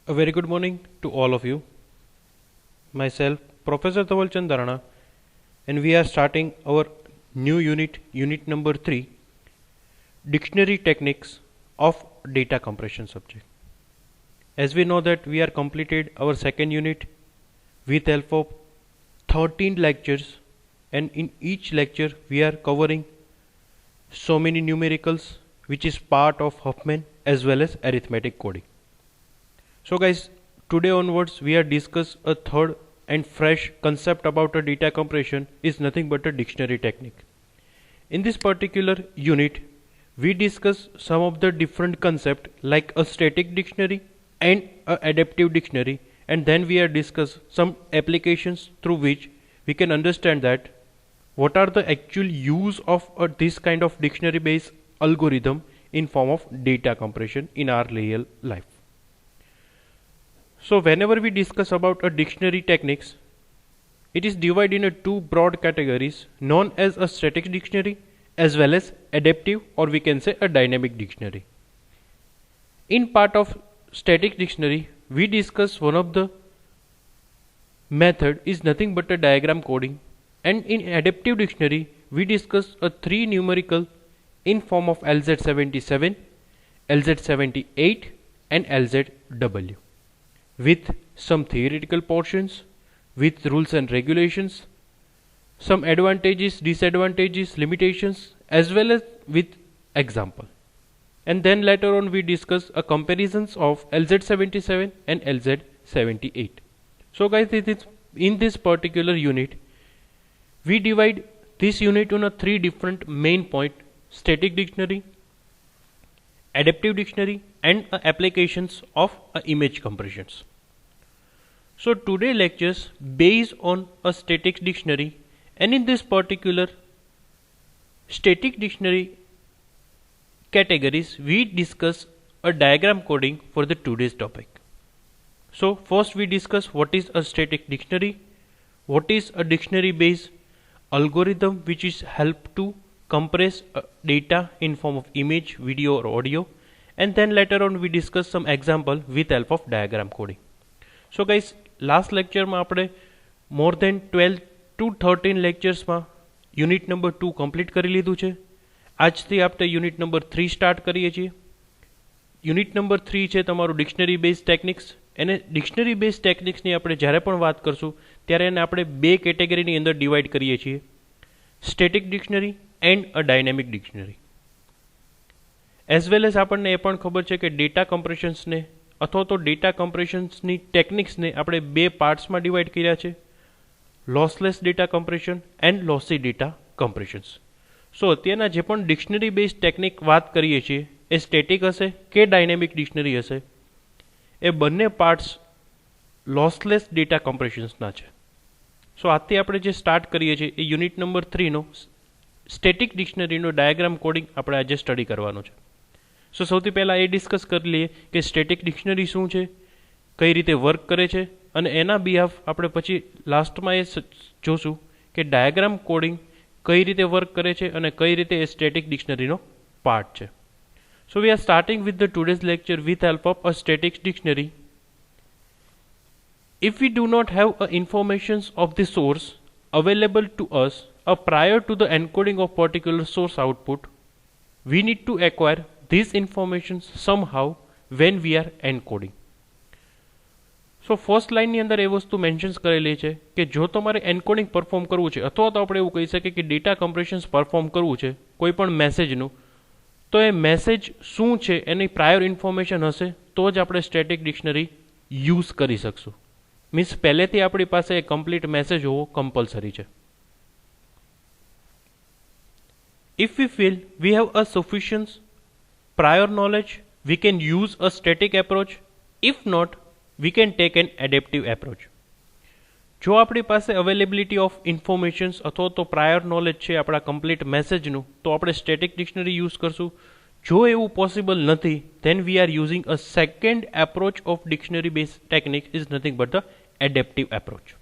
A very good morning to all of you. Myself, Professor Tawal Chandarana, and we are starting our new unit number 3, Dictionary Techniques of Data Compression subject. As we know that we are completed our second unit with help of 13 lectures, and in each lecture we are covering so many numericals which is part of Huffman as well as arithmetic coding. So guys, today onwards we are discuss a third and fresh concept about a data compression is nothing but a dictionary technique. In this particular unit, we discuss some of the different concept like a static dictionary and a adaptive dictionary, and then we are discuss some applications through which we can understand that what are the actual use of this kind of dictionary based algorithm in form of data compression in our real life. So whenever we discuss about a dictionary techniques, it is divided into two broad categories known as a static dictionary as well as adaptive, or we can say a dynamic dictionary. In part of static dictionary, we discuss one of the method is nothing but a diagram coding, and in adaptive dictionary we discuss a three numerical in form of LZ77, LZ78 and LZW, with some theoretical portions, with rules and regulations, some advantages, disadvantages, limitations, as well as with example. And then later on we discuss a comparisons of LZ77 and LZ78. So guys, in this particular unit we divide this unit on a three different main point: static dictionary, adaptive dictionary and applications of image compressions. So today lectures based on a static dictionary, and in this particular static dictionary categories we discuss a diagram coding for the today's topic. So first we discuss what is a static dictionary, what is a dictionary based algorithm which is help to compress data in form of image, video or audio, and then later on we discuss some example with help of diagram coding. So guys, last lecture માં આપણે more than 12 to 13 lectures માં unit number 2 complete કરી લીધું છે. આજથી આપણે unit number 3 start કરીએ છીએ. Unit number 3 છે તમારું dictionary based techniques, અને dictionary based techniques ની આપણે જ્યારે પણ વાત કરશું ત્યારે એને આપણે બે કેટેગરીની અંદર ડિવાઈડ કરીએ છીએ: static dictionary and a dynamic dictionary. As well as આપણને એ પણ ખબર છે કે ડેટા કમ્પ્રેશન્સને અથવા તો ડેટા કમ્પ્રેશન્સની ટેકનિક્સને આપણે બે પાર્ટ્સમાં ડિવાઈડ કર્યા છે: lossless data compression and lossy data compressions. So અત્યારના જે પણ ડિક્શનરી બેઝ ટેકનિક વાત કરીએ છીએ એ સ્ટેટિક હશે કે ડાયનેમિક ડિક્શનરી હશે, એ બંને પાર્ટ્સ લોસલેસ ડેટા કમ્પ્રેશન્સના છે. સો આજથી આપણે જે સ્ટાર્ટ કરીએ છીએ એ યુનિટ નંબર 3નો સ્ટેટિક ડિક્શનરીનો ડાયાગ્રામ કોડિંગ આપણે આજે સ્ટડી કરવાનો છે. સો સૌથી પહેલાં એ ડિસ્કસ કરી લઈએ કે સ્ટેટિક ડિક્શનરી શું છે, કઈ રીતે વર્ક કરે છે, અને એના બિહાફ આપણે પછી લાસ્ટમાં એ જોશું કે ડાયાગ્રામ કોડિંગ કઈ રીતે વર્ક કરે છે અને કઈ રીતે એ સ્ટેટિક ડિક્શનરીનો પાર્ટ છે. So we are starting with the today's lecture with help of a static dictionary. If we do not have informations of the source available to us prior to the encoding of particular source output, we need to acquire these informations somehow when we are encoding. So first line ની અંદર એ વસ્તુ mentions કરેલી છે કે જો તમારે encoding perform કરવું છે, અથવા તો આપણે એવું કહી શકીએ કે ડેટા કમ્પ્રેશન્સ પરફોર્મ કરવું છે કોઈ પણ મેસેજનું, તો એ મેસેજ શું છે એની પ્રાયર ઇન્ફોર્મેશન હશે તો જ આપણે સ્ટેટિક ડિક્શનરી યુઝ કરી શકશું. મીન્સ પહેલેથી આપણી પાસે એ કમ્પ્લીટ મેસેજ હોવો કમ્પલસરી છે. If V feel V have a sufficient prior knowledge, we can use a static approach. If not, we can take an adaptive approach. જો આપણી પાસે અવેલેબિલિટી ઓફ ઇન્ફોર્મેશન્સ અથવા તો પ્રાયર નોલેજ છે આપણા complete મેસેજનું, તો આપણે સ્ટેટિક ડિક્શનરી યુઝ કરશું. જો એવું પોસિબલ નથી, then we are using a second approach of dictionary based technique is nothing but the adaptive approach.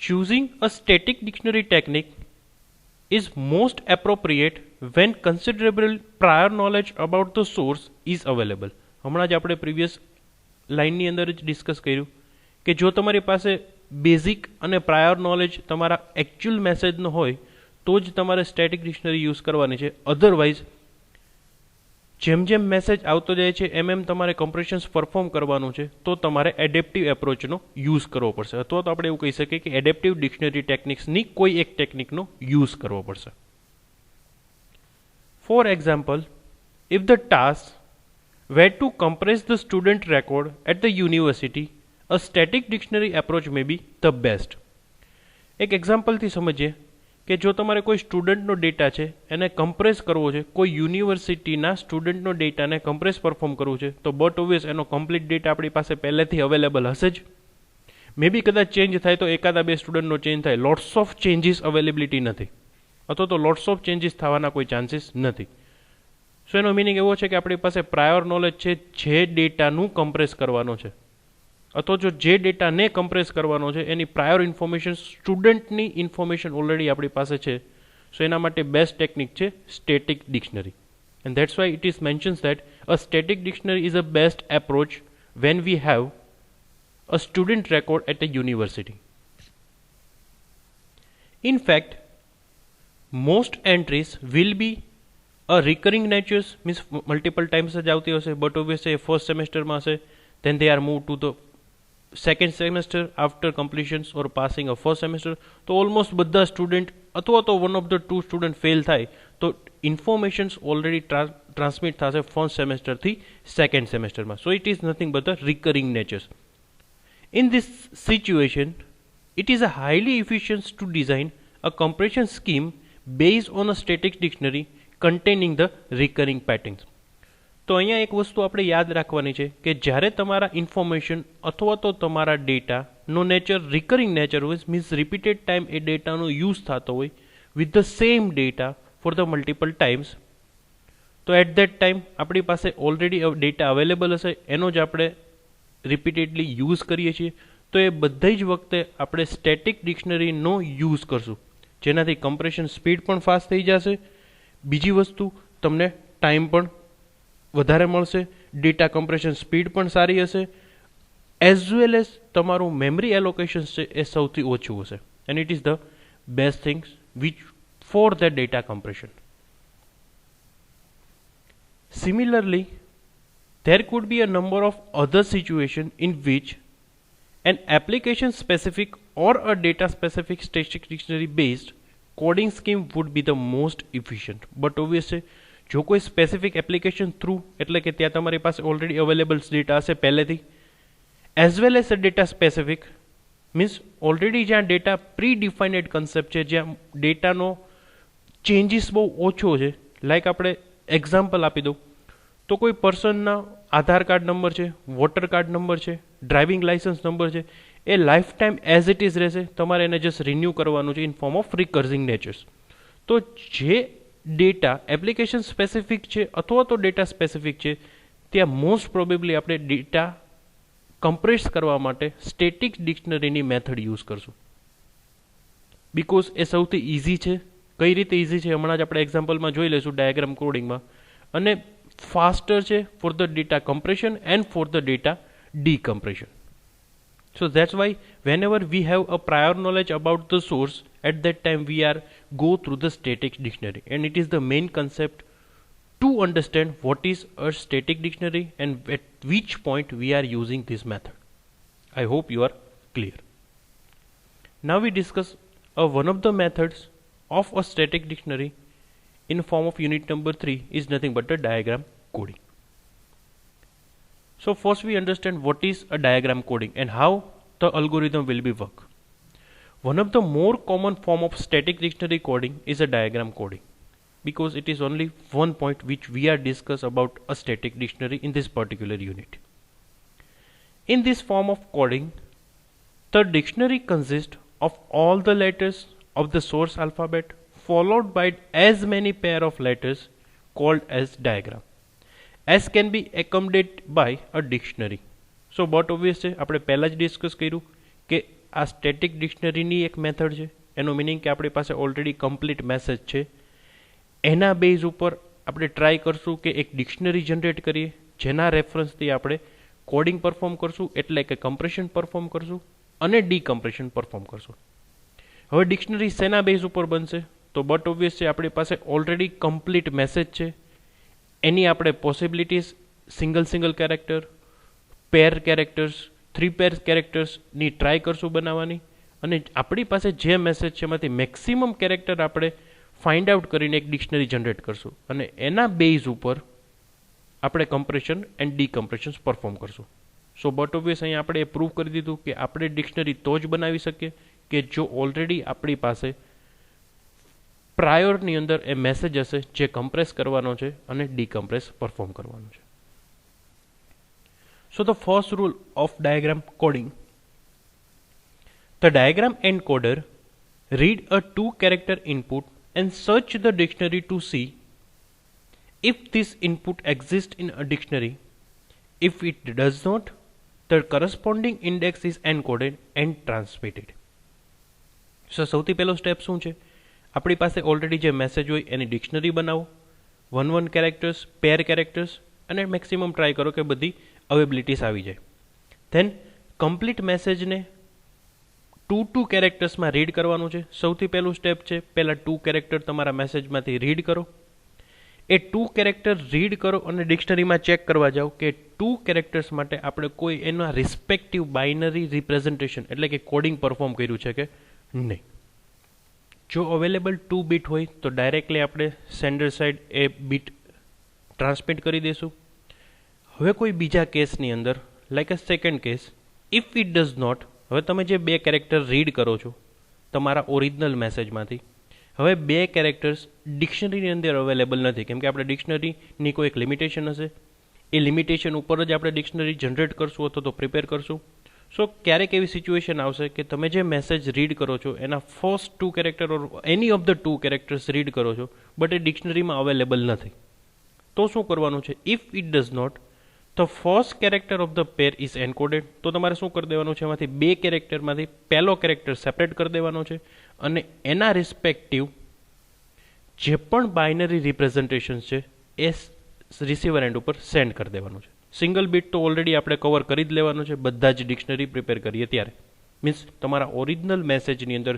Choosing a static dictionary technique is most appropriate when considerable prior knowledge about the source is available. હમણાં જ આપણે previous લાઇનની અંદર જ discuss કર્યું કે જો તમારી પાસે બેઝિક અને પ્રાયર નોલેજ તમારા એકચ્યુઅલ મેસેજનો હોય તો જ તમારે સ્ટેટિક ડિક્શનરી યુઝ કરવાની છે. અધરવાઇઝ જેમ જેમ મેસેજ આવતો જાય છે એમ તમારે કમ્પ્રેશન્સ પરફોર્મ કરવાનું છે, તો તમારે એડેપ્ટિવ એપ્રોચનો યુઝ કરવો પડશે, અથવા તો આપણે એવું કહી શકીએ કે એડેપ્ટિવ ડિક્શનરી ટેકનિક્સની કોઈ એક ટેકનિકનો યુઝ કરવો પડશે. For example, if the task were to compress the student record at the university, a static dictionary approach may be the best. એક એક્ઝામ્પલથી સમજીએ કે જો તમારે કોઈ સ્ટુડન્ટનો ડેટા છે એને કમ્પ્રેસ કરવો છે, કોઈ યુનિવર્સિટીના સ્ટુડન્ટનો ડેટાને કમ્પ્રેસ પરફોર્મ કરવું છે, તો બટ ઓબ્વિયસ એનો કમ્પ્લીટ ડેટા આપણી પાસે પહેલેથી અવેલેબલ હશે જ. મે બી કદાચ ચેન્જ થાય તો એકાદા બે સ્ટુડન્ટનો ચેન્જ થાય, લોટ્સ ઓફ ચેન્જીસ અવેલેબિલિટી નથી, અથવા તો લોટ્સ ઓફ ચેન્જીસ થવાના કોઈ ચાન્સીસ નથી. સો એનો મિનિંગ એવો છે કે આપણી પાસે પ્રાયોર નોલેજ છે જે ડેટાનું કમ્પ્રેસ કરવાનો છે, અથવા જો જે ડેટાને કમ્પ્રેસ કરવાનો છે એની પ્રાયોર ઇન્ફોર્મેશન સ્ટુડન્ટની ઇન્ફોર્મેશન ઓલરેડી આપણી પાસે છે. સો એના માટે બેસ્ટ ટેકનિક છે static dictionary, and that's why it is mentions that a static dictionary is a best approach when we have a student record at a university. In fact most entries will be a recurring natures, means multiple times જ આવતી હશે, but obviously first semester માં હશે, then they are moved to the second semester after completions or passing a first semester. તો almost બધા student અથવા તો one of the two student fail થાય તો ઇન્ફોર્મેશન્સ ઓલરેડી ટ્રાન્સમિટ થશે ફર્સ્ટ સેમેસ્ટરથી સેકન્ડ સેમેસ્ટરમાં. So it is nothing but the recurring natures. In this situation it is a highly efficient to design a compression scheme based on a static dictionary containing the recurring patterns. તો અહીંયા એક વસ્તુ આપણે યાદ રાખવાની છે કે જ્યારે તમારા ઇન્ફોર્મેશન અથવા તો તમારા ડેટાનો નેચર રિકરિંગ નેચર હોય, મીન્સ રિપીટેડ ટાઈમ એ ડેટાનો યુઝ થતો હોય with the same data for the multiple times, તો એટ ધેટ ટાઈમ આપણી પાસે ઓલરેડી ડેટા અવેલેબલ હશે, એનો જ આપણે રિપીટેડલી યુઝ કરીએ છીએ. તો એ બધી જ વખતે આપણે સ્ટેટિક ડિક્શનરીનો યુઝ કરશું, જેનાથી કમ્પ્રેશન સ્પીડ પણ ફાસ્ટ થઈ જશે. બીજી વસ્તુ તમને ટાઈમ પણ વધારે મળશે, ડેટા કમ્પ્રેશન સ્પીડ પણ સારી હશે, એઝ વેલ એઝ તમારું મેમરી એલોકેશન છે એ સૌથી ઓછું હશે, and it is the best things which for the data compression. Similarly there could be a number of other situations in which an application specific or a data specific static dictionary based coding scheme would be the most efficient. But obviously જો કોઈ specific application through, એટલે કે ત્યાં તમારી પાસે already available data હશે પહેલેથી, as well as a data specific, means already જ્યાં ડેટા પ્રી ડિફાઇનેડ કન્સેપ્ટ છે, જ્યાં ડેટાનો ચેન્જીસ બહુ ઓછો છે. લાઈક આપણે એક્ઝામ્પલ આપી દઉં તો કોઈ પર્સનના આધાર કાર્ડ નંબર છે, વોટર કાર્ડ નંબર છે, ડ્રાઇવિંગ લાઇસન્સ નંબર છે, એ life time as it is રહેશે, તમારે એને જસ્ટ રિન્યૂ કરવાનું છે in form of recursing natures. તો જે ડેટા એપ્લિકેશન સ્પેસિફિક છે અથવા તો ડેટા સ્પેસિફિક છે, ત્યાં મોસ્ટ પ્રોબેબલી આપણે ડેટા કમ્પ્રેસ કરવા માટે સ્ટેટિક ડિક્શનરીની મેથડ યુઝ કરશું, બિકોઝ એ સૌથી ઇઝી છે. કઈ રીતે ઇઝી છે હમણાં જ આપણે એક્ઝામ્પલમાં જોઈ લઈશું ડાયાગ્રામ કોડિંગમાં, અને faster છે for the data compression and for the data decompression. So that's why whenever we have a prior knowledge about the source, at that time we are go through the static dictionary, and it is the main concept to understand what is a static dictionary and at which point we are using this method. I hope you are clear. Now we discuss one of the methods of a static dictionary in form of unit number 3 is nothing but a diagram coding. So first we understand what is a diagram coding and how the algorithm will be work. One of the more common form of static dictionary coding is a diagram coding, because it is only one point which we are discuss about a static dictionary in this particular unit. In this form of coding, the dictionary consists of all the letters of the source alphabet followed by as many pair of letters called as diagram, as can be accommodated by a dictionary. So but obviously આપણે પહેલા જ discuss કર્યું કે આ static ડિક્શનરીની એક method છે, એનો meaning કે આપણી પાસે ઓલરેડી કમ્પ્લીટ મેસેજ છે, એના બેઝ ઉપર આપણે ટ્રાય કરશું કે એક ડિક્શનરી જનરેટ કરીએ જેના રેફરન્સથી આપણે કોડિંગ પરફોર્મ કરશું, એટલે કે કમ્પ્રેશન પરફોર્મ કરશું અને ડીકમ્પ્રેશન પરફોર્મ કરશું. હવે ડિક્શનરી શેના બેઝ ઉપર બનશે? તો બટ ઓબ્વિયસ છે, આપણી પાસે ઓલરેડી કમ્પ્લીટ મેસેજ છે. એની આપણે પોસિબિલિટીઝ સિંગલ કેરેક્ટર, પેર કેરેક્ટર્સ, 3 પેર કેરેક્ટર્સની ટ્રાય કરશું બનાવવાની, અને આપણી પાસે જે મેસેજ છે એમાંથી મેક્સિમમ કેરેક્ટર આપણે ફાઇન્ડ આઉટ કરીને એક ડિક્શનરી જનરેટ કરશું, અને એના બેઝ ઉપર આપણે કમ્પ્રેશન એન્ડ ડીકમ્પ્રેશન પરફોર્મ કરશું. સો બટ ઓબ્વિયસ અહીંયા આપણે એ પ્રૂવ કરી દીધું કે આપણે ડિક્શનરી તો જ બનાવી શકીએ કે જો ઓલરેડી આપણી પાસે પ્રાયોરની અંદર એ મેસેજ હશે જે કમ્પ્રેસ કરવાનો છે અને ડીકમ્પ્રેસ પરફોર્મ કરવાનો છે. So the first rule of diagram coding. The diagram encoder read a 2-character input and search the dictionary to see if this input exists in a dictionary. If it does not, the corresponding index is encoded and transmitted. So સૌથી પહેલો step શું છે? આપણી પાસે already જે message હોય એની dictionary બનાવો, 1 characters, પેર characters, અને મેક્સિમમ ટ્રાય કરો કે બધી અવેબિલિટીઝ આવી જાય. ધેન કમ્પ્લીટ મેસેજને 2 કેરેક્ટર્સમાં રીડ કરવાનું છે. સૌથી પહેલું સ્ટેપ છે, પહેલાં 2 કેરેક્ટર તમારા મેસેજમાંથી રીડ કરો. એ 2 કેરેક્ટર રીડ કરો અને ડિક્શનરીમાં ચેક કરવા જાઓ કે 2 કેરેક્ટર્સ માટે આપણે કોઈ એના રિસ્પેક્ટિવ બાઇનરી રિપ્રેઝન્ટેશન એટલે કે કોડિંગ પરફોર્મ કર્યું છે કે નહીં. જો અવેલેબલ 2 બીટ હોય તો ડાયરેક્ટલી આપણે સેન્ડર સાઇડ એ બીટ ટ્રાન્સમિટ કરી દઈશું. હવે કોઈ બીજા કેસની અંદર, like a second case, if it does not, હવે તમે જે 2 કેરેક્ટર રીડ કરો છો તમારા ઓરિજિનલ મેસેજમાંથી, હવે 2 કેરેક્ટર્સ ડિક્શનરીની અંદર અવેલેબલ નથી, કેમ કે આપણે ડિક્શનરીની કોઈ એક લિમિટેશન હશે. એ લિમિટેશન ઉપર જ આપણે ડિક્શનરી જનરેટ કરશું અથવા તો પ્રિપેર કરશું. સો ક્યારેક એવી સિચ્યુએશન આવશે કે તમે જે મેસેજ રીડ કરો છો એના first 2 character or any of the 2 characters read કરો છો બટ એ ડિક્શનરીમાં અવેલેબલ નથી. તો શું કરવાનું છે? If it does not, the first character of the pair is encoded. તો તમારે શું કરી દેવાનું છે? એમાંથી 2 કેરેક્ટરમાંથી પહેલો કેરેક્ટર સેપરેટ કરી દેવાનો છે અને એના રિસ્પેક્ટિવ જે પણ બાઇનરી રિપ્રેઝન્ટેશન છે એ રિસીવર એન્ડ ઉપર સેન્ડ કરી દેવાનું છે. સિંગલ બીટ તો ઓલરેડી આપણે કવર કરી જ લેવાનું છે બધા જ ડિક્શનરી પ્રિપેર કરીએ ત્યારે. મીન્સ તમારા ઓરિજિનલ મેસેજની અંદર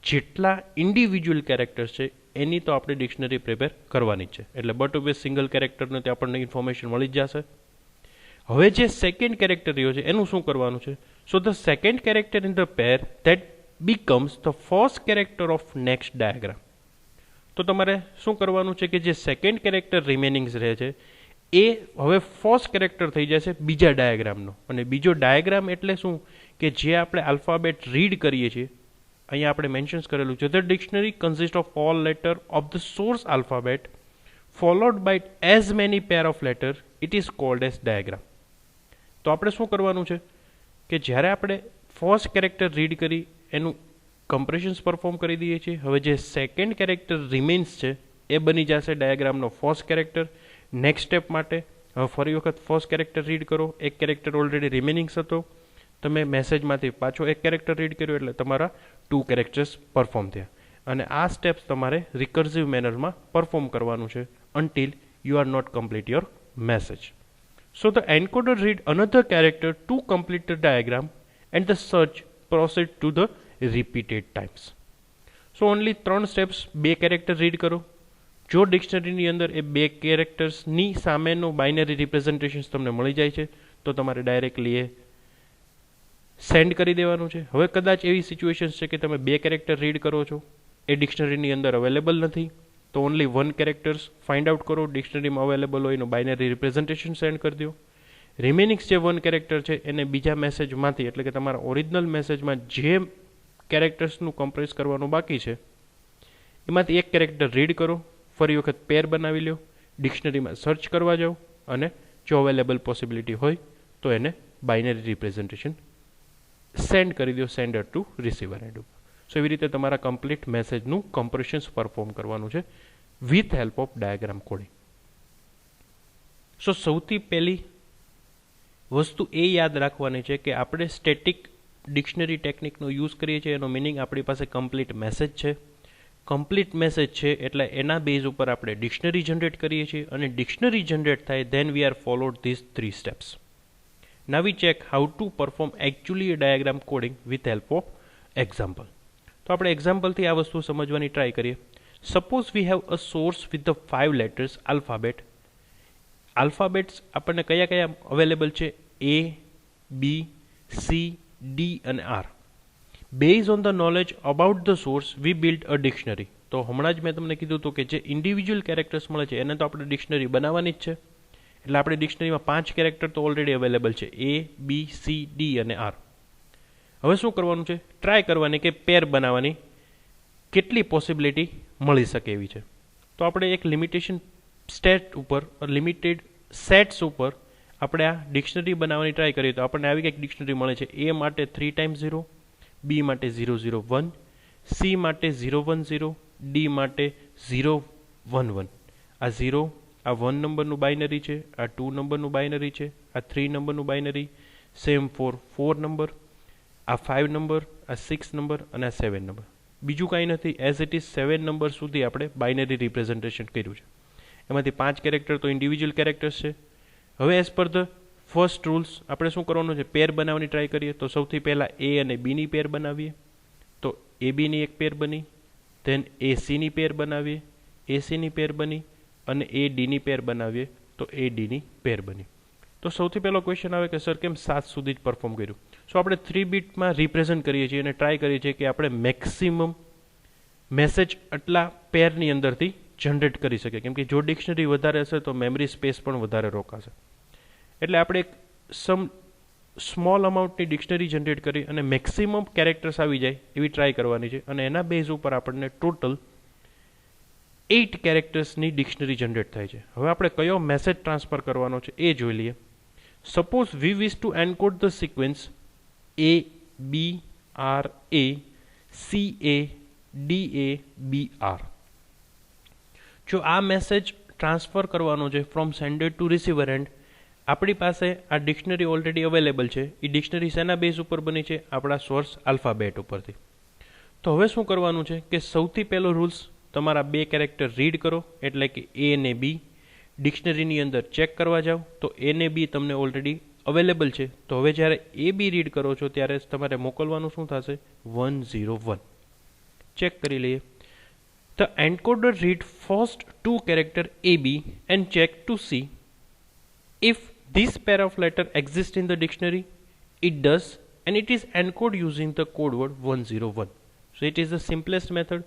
જેટલા ઇન્ડિવિજ્યુઅલ કેરેક્ટર્સ છે એની તો આપણે ડિક્શનરી પ્રિપેર કરવાની જ છે. એટલે બટ ઓબ્વિયસ સિંગલ કેરેક્ટરને તે આપણને ઇન્ફોર્મેશન મળી જ જશે. હવે જે સેકન્ડ કેરેક્ટર રહ્યો છે એનું શું કરવાનું છે? So the second character in the pair that becomes the first character of next diagram. તો તમારે શું કરવાનું છે કે જે સેકન્ડ કેરેક્ટર રિમેનિંગ્સ રહે છે એ હવે ફર્સ્ટ કેરેક્ટર થઈ જશે બીજા ડાયાગ્રામનો. અને બીજો ડાયાગ્રામ એટલે શું? કે જે આપણે આલ્ફાબેટ રીડ કરીએ છીએ, અહીંયા આપણે મેન્શન્સ કરેલું છે, the dictionary consist of all letter of the source alphabet followed by as many pair of letter, it is called as diagram. તો આપણે શું કરવાનું છે કે જ્યારે આપણે ફર્સ્ટ કેરેક્ટર રીડ કરી એનું કમ્પ્રેશન્સ પરફોર્મ કરી દઈએ છીએ, હવે જે સેકન્ડ કેરેક્ટર રિમેન્સ છે એ બની જશે ડાયાગ્રામનો ફર્સ્ટ કેરેક્ટર. નેક્સ્ટ સ્ટેપ માટે હવે ફરી વખત ફર્સ્ટ કેરેક્ટર રીડ કરો, એક કેરેક્ટર ઓલરેડી રિમેનિંગ્સ હતો, તમે મેસેજમાંથી પાછો એક કેરેક્ટર રીડ કર્યો એટલે તમારા 2 કેરેક્ટર્સ પરફોર્મ થયા. અને આ સ્ટેપ્સ તમારે રિકર્સિવ મેનરમાં પરફોર્મ કરવાનું છે until you are not complete your message. So the encoder read another character to complete the diagram and the search proceed to the repeated times. So only 3 steps, 2 character read કરો. જો ડિક્શનરીની અંદર એ 2 કેરેક્ટર્સની સામેનું binary representations તમને મળી જાય છે તો તમારે ડાયરેક્ટલી એ સેન્ડ કરી દેવાનું છે. હવે કદાચ એવી સિચ્યુએશન્સ છે કે તમે 2 કેરેક્ટર રીડ કરો છો, એ ડિક્શનરીની અંદર અવેલેબલ નથી, તો ઓનલી 1 કેરેક્ટર્સ ફાઇન્ડ આઉટ કરો, ડિક્શનરીમાં અવેલેબલ હોય એનું બાઇનરી રિપ્રેઝન્ટેશન સેન્ડ કરી દો. રિમેનિંગ્સ જે 1 કેરેક્ટર છે એને બીજા મેસેજમાંથી એટલે કે તમારા ઓરિજિનલ મેસેજમાં જે કેરેક્ટર્સનું કમ્પ્રેસ કરવાનું બાકી છે એમાંથી 1 કેરેક્ટર રીડ કરો, ફરી વખત પેર બનાવી લો, ડિક્શનરીમાં સર્ચ કરવા જાઓ અને જો અવેલેબલ પોસિબિલિટી હોય તો એને બાઇનરી રિપ્રેઝન્ટેશન સેન્ડ કરી દો સેન્ડર ટુ રિસીવર એન્ડ ઉપર. સો એવી રીતે તમારા કમ્પ્લીટ મેસેજનું કમ્પ્રેશન્સ પરફોર્મ કરવાનું છે with help of diagram coding. So સૌથી પહેલી વસ્તુ એ યાદ રાખવાની છે કે આપણે સ્ટેટિક ડિક્શનરી ટેકનિકનો યુઝ કરીએ છીએ એનો મિનિંગ આપણી પાસે કમ્પ્લીટ મેસેજ છે. કમ્પ્લીટ મેસેજ છે એટલે એના બેઝ ઉપર આપણે ડિક્શનરી જનરેટ કરીએ છીએ અને ડિક્શનરી જનરેટ થાય then we are followed this 3 steps. Now we check how to perform actually a diagram coding with help of example. તો આપણે એક્ઝામ્પલથી આ વસ્તુ સમજવાની ટ્રાય કરીએ. Suppose V have a source with the 5 letters alphabet. Alphabets આપણને કયા કયા available છે? A, B, C, D અને R. Based on the knowledge about the source we build a dictionary. તો હમણાં જ મેં તમને કીધું હતું કે જે ઇન્ડિવિજ્યુઅલ કેરેક્ટર્સ મળે છે એને તો આપણે ડિક્શનરી બનાવવાની જ છે. એટલે આપણે ડિક્શનરીમાં 5 કેરેક્ટર તો ઓલરેડી અવેલેબલ છે, A, B, C, D અને R. હવે શું કરવાનું છે? ટ્રાય કરવાની કે પેર બનાવવાની કેટલી પોસિબિલિટી મળી શકે એવી છે. તો આપણે એક લિમિટેશન લિમિટેડ સેટ્સ ઉપર આપણે આ ડિક્શનરી બનાવવાની ટ્રાય કરીએ તો આપણને આવી કંઈક ડિક્શનરી મળે છે. A માટે 3 × 0, B માટે 0 0 1, C માટે 0 1 0, D માટે 0 1 1. આ 0 આ 1 નંબરનું બાઇનરી છે, આ 2 નંબરનું બાઇનરી છે, આ 3 નંબરનું બાઇનરી, સેમ ફોર 4 નંબર, આ 5 નંબર, આ 6 નંબર અને આ 7 નંબર. બીજું કાંઈ નથી, એઝ ઇટ ઇઝ 7 નંબર સુધી આપણે બાઇનરી રિપ્રેઝન્ટેશન કર્યું છે. એમાંથી 5 કેરેક્ટર તો ઇન્ડિવિજ્યુઅલ કેરેક્ટર્સ છે. હવે as per the first rules આપણે શું કરવાનું છે? પેર બનાવવાની ટ્રાય કરીએ. તો સૌથી પહેલાં A અને B ની પેર બનાવીએ. તો AB ની એક પેર બની, ધેન AC ની પેર બનાવીએ, AC ની પેર બની અને AD ની પેર બનાવીએ તો AD ની પેર બની. તો સૌથી પહેલો ક્વેશ્ચન આવે કે સર કેમ 7 સુધી જ પરફોર્મ કર્યું? સો આપણે 3 બીટમાં રિપ્રેઝન્ટ કરીએ છીએ અને ટ્રાય કરીએ છીએ કે આપણે મેક્સિમમ મેસેજ આટલા પેરની અંદરથી જનરેટ કરી શકીએ. કેમ કે જો ડિક્શનરી વધારે હશે તો મેમરી સ્પેસ પણ વધારે રોકાશે. એટલે આપણે એક સ્મોલ અમાઉન્ટની ડિક્શનરી જનરેટ કરી અને મેક્સિમમ કેરેક્ટર્સ આવી જાય એવી ટ્રાય કરવાની છે અને એના બેઝ ઉપર આપણને ટોટલ 8 કેરેક્ટર્સની ડિક્શનરી જનરેટ થાય છે. હવે આપણે કયો મેસેજ ટ્રાન્સફર કરવાનો છે એ જોઈ લઈએ. Suppose we wish to encode the sequence A, B, R, A, C, A, D, A, B, R. જો આ મેસેજ ટ્રાન્સફર કરવાનો છે from sender to receiver and, આપણી પાસે આ ડિક્શનરી ઓલરેડી અવેલેબલ છે. એ ડિક્શનરી શેના બેઝ ઉપર બની છે? આપણા સોર્સ આલ્ફાબેટ ઉપરથી. તો હવે શું કરવાનું છે કે સૌથી પહેલો રૂલ્સ તમારા 2 કેરેક્ટર રીડ કરો, એટલે કે A અને B. ડિક્શનરીની અંદર ચેક કરવા જાઓ તો A ને B તમને ઓલરેડી અવેલેબલ છે. તો હવે જ્યારે AB રીડ કરો છો ત્યારે તમારે મોકલવાનું શું થશે? 1 0 1. ચેક કરી લઈએ. The encoder read first 2 character AB and check to see if this pair of letter exists in the dictionary. It does, and it is encoded using the code word 101. So it is the simplest method.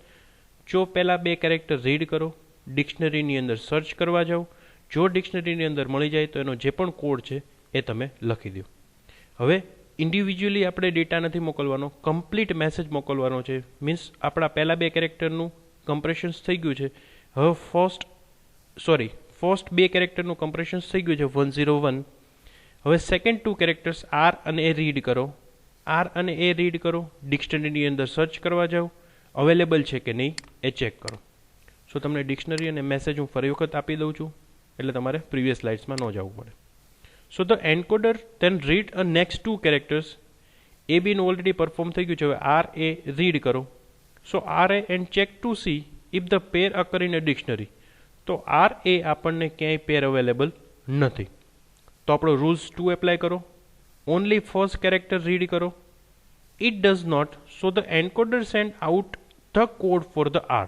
જો પહેલા 2 character read કરો, ડિક્શનરીની અંદર search કરવા જાઓ, જો ડિક્શનરીની અંદર મળી જાય તો એનો જે પણ કોડ છે એ તમે લખી દો. હવે ઇન્ડિવિજ્યુઅલી આપણે ડેટા નથી મોકલવાનો, કમ્પ્લીટ મેસેજ મોકલવાનો છે. મીન્સ આપણા પહેલા 2 કેરેક્ટરનું કમ્પ્રેશન્સ થઈ ગયું છે. હવે ફર્સ્ટ 2 કેરેક્ટરનું કમ્પ્રેશન્સ થઈ ગયું છે 101. હવે સેકન્ડ 2 કેરેક્ટર્સ R અને A રીડ કરો. R અને A રીડ કરો, ડિક્શનરીની અંદર સર્ચ કરવા જાઓ, અવેલેબલ છે કે નહીં એ ચેક કરો. સો તમને ડિક્શનરી અને મેસેજ હું ફરી વખત આપી દઉં છું એટલે તમારે પ્રીવિયસ સ્લાઇડ્સમાં ન જવું પડે. So the encoder then read a next 2 characters. AB નું ઓલરેડી પરફોર્મ થઈ ગયું છે. હવે R A રીડ કરો. સો R A and check to see if the pair occur in a dictionary. તો R A આપણને ક્યાંય પેર અવેલેબલ નથી. તો આપણો રૂલ્સ 2 એપ્લાય કરો. ઓનલી ફર્સ્ટ કેરેક્ટર રીડ કરો. It does not, so the encoder send out the code for the R.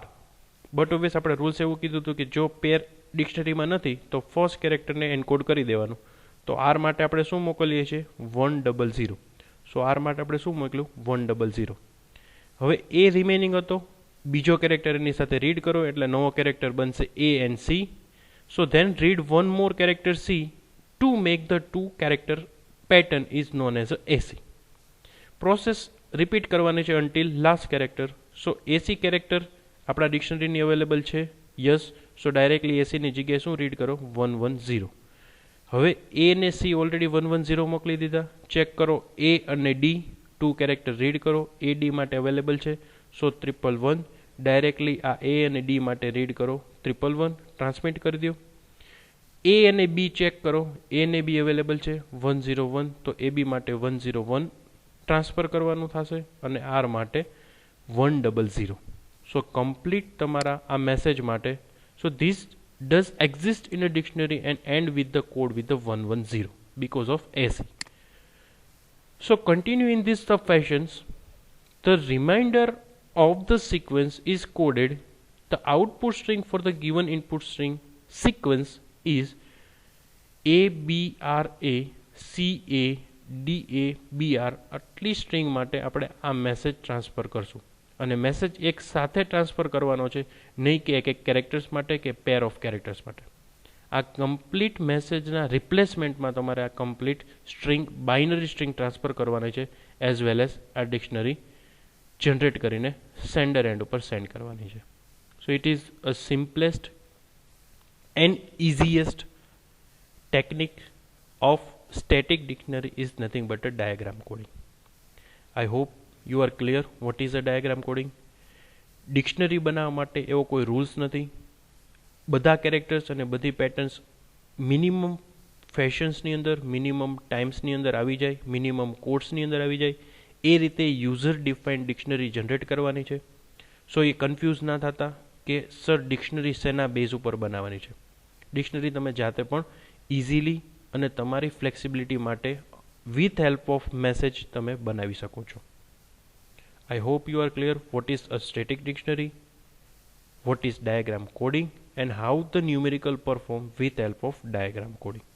But obvious આપણે rules એવું કીધું હતું કે જો પેર ડિક્શનરીમાં નથી તો ફર્સ્ટ કેરેક્ટરને એન્કોડ કરી દેવાનું. તો R માટે આપણે શું મોકલીએ છીએ? 100. સો R માટે આપણે શું મોકલ્યું? 100. હવે A રિમેનિંગ હતો, બીજો કેરેક્ટર એની સાથે રીડ કરો એટલે નવો કેરેક્ટર બનશે A and C. So than read one more character C to make the 2 character pattern is known as a AC. Process repeat કરવાની છે until લાસ્ટ કેરેક્ટર. સો AC કેરેક્ટર આપણા ડિક્શનરીની અવેલેબલ છે, yes. સો directly AC ની જગ્યાએ શું read કરો? 110. હવે A ને C ઓલરેડી 110 મોકલી દીધા. ચેક કરો A અને D 2 કેરેક્ટર રીડ કરો. AD માટે અવેલેબલ છે, સો 111. ડાયરેક્ટલી આ A અને D માટે રીડ કરો, 111 ટ્રાન્સમિટ કરી દો. A અને B ચેક કરો, A અને B અવેલેબલ છે 101, તો AB માટે 101 ટ્રાન્સફર કરવાનું થશે અને R માટે 100. સો કમ્પ્લીટ તમારા આ મેસેજ માટે so this does exist in a dictionary and end with the code with the 110 because of AC. So continue in this fashions. The remainder of the sequence is coded. The output string for the given input string sequence is ABRA CA DA BR. આટલી string માટે આપણે આ message transfer કરશું અને message એક સાથે transfer કરવાનો છે, નહીં કે એક કેરેક્ટર્સ માટે કે પેર ઓફ કેરેક્ટર્સ માટે. આ કમ્પ્લીટ મેસેજના રિપ્લેસમેન્ટમાં તમારે આ complete string binary string transfer કરવાની છે, એઝ વેલ એઝ આ ડિક્શનરી જનરેટ કરીને સેન્ડર એન્ડ ઉપર સેન્ડ કરવાની છે. સો it is a simplest and easiest technique of static dictionary is nothing but a diagram coding. I hope you are clear what is a diagram coding. Dictionary બનાવવા માટે એવો કોઈ rules નથી. બધા characters અને બધી પેટર્ન્સ મિનિમમ ફેશન્સની અંદર, minimum ટાઈમ્સની અંદર આવી જાય, મિનિમમ કોડ્સની અંદર આવી જાય, એ રીતે યુઝર ડિફાઇન્ડ ડિક્શનરી જનરેટ કરવાની છે. સો એ કન્ફ્યુઝ ના થતા કે સર ડિક્શનરી શેના બેઝ ઉપર બનાવવાની છે. ડિક્શનરી તમે જાતે પણ ઇઝીલી અને તમારી ફ્લેક્સિબિલિટી માટે વિથ હેલ્પ ઓફ મેસેજ તમે બનાવી શકો છો. I hope you are clear what is a static dictionary, what is diagram coding, and how the numerical perform with help of diagram coding.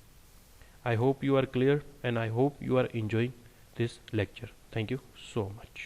I hope you are clear and I hope you are enjoying this lecture. Thank you so much.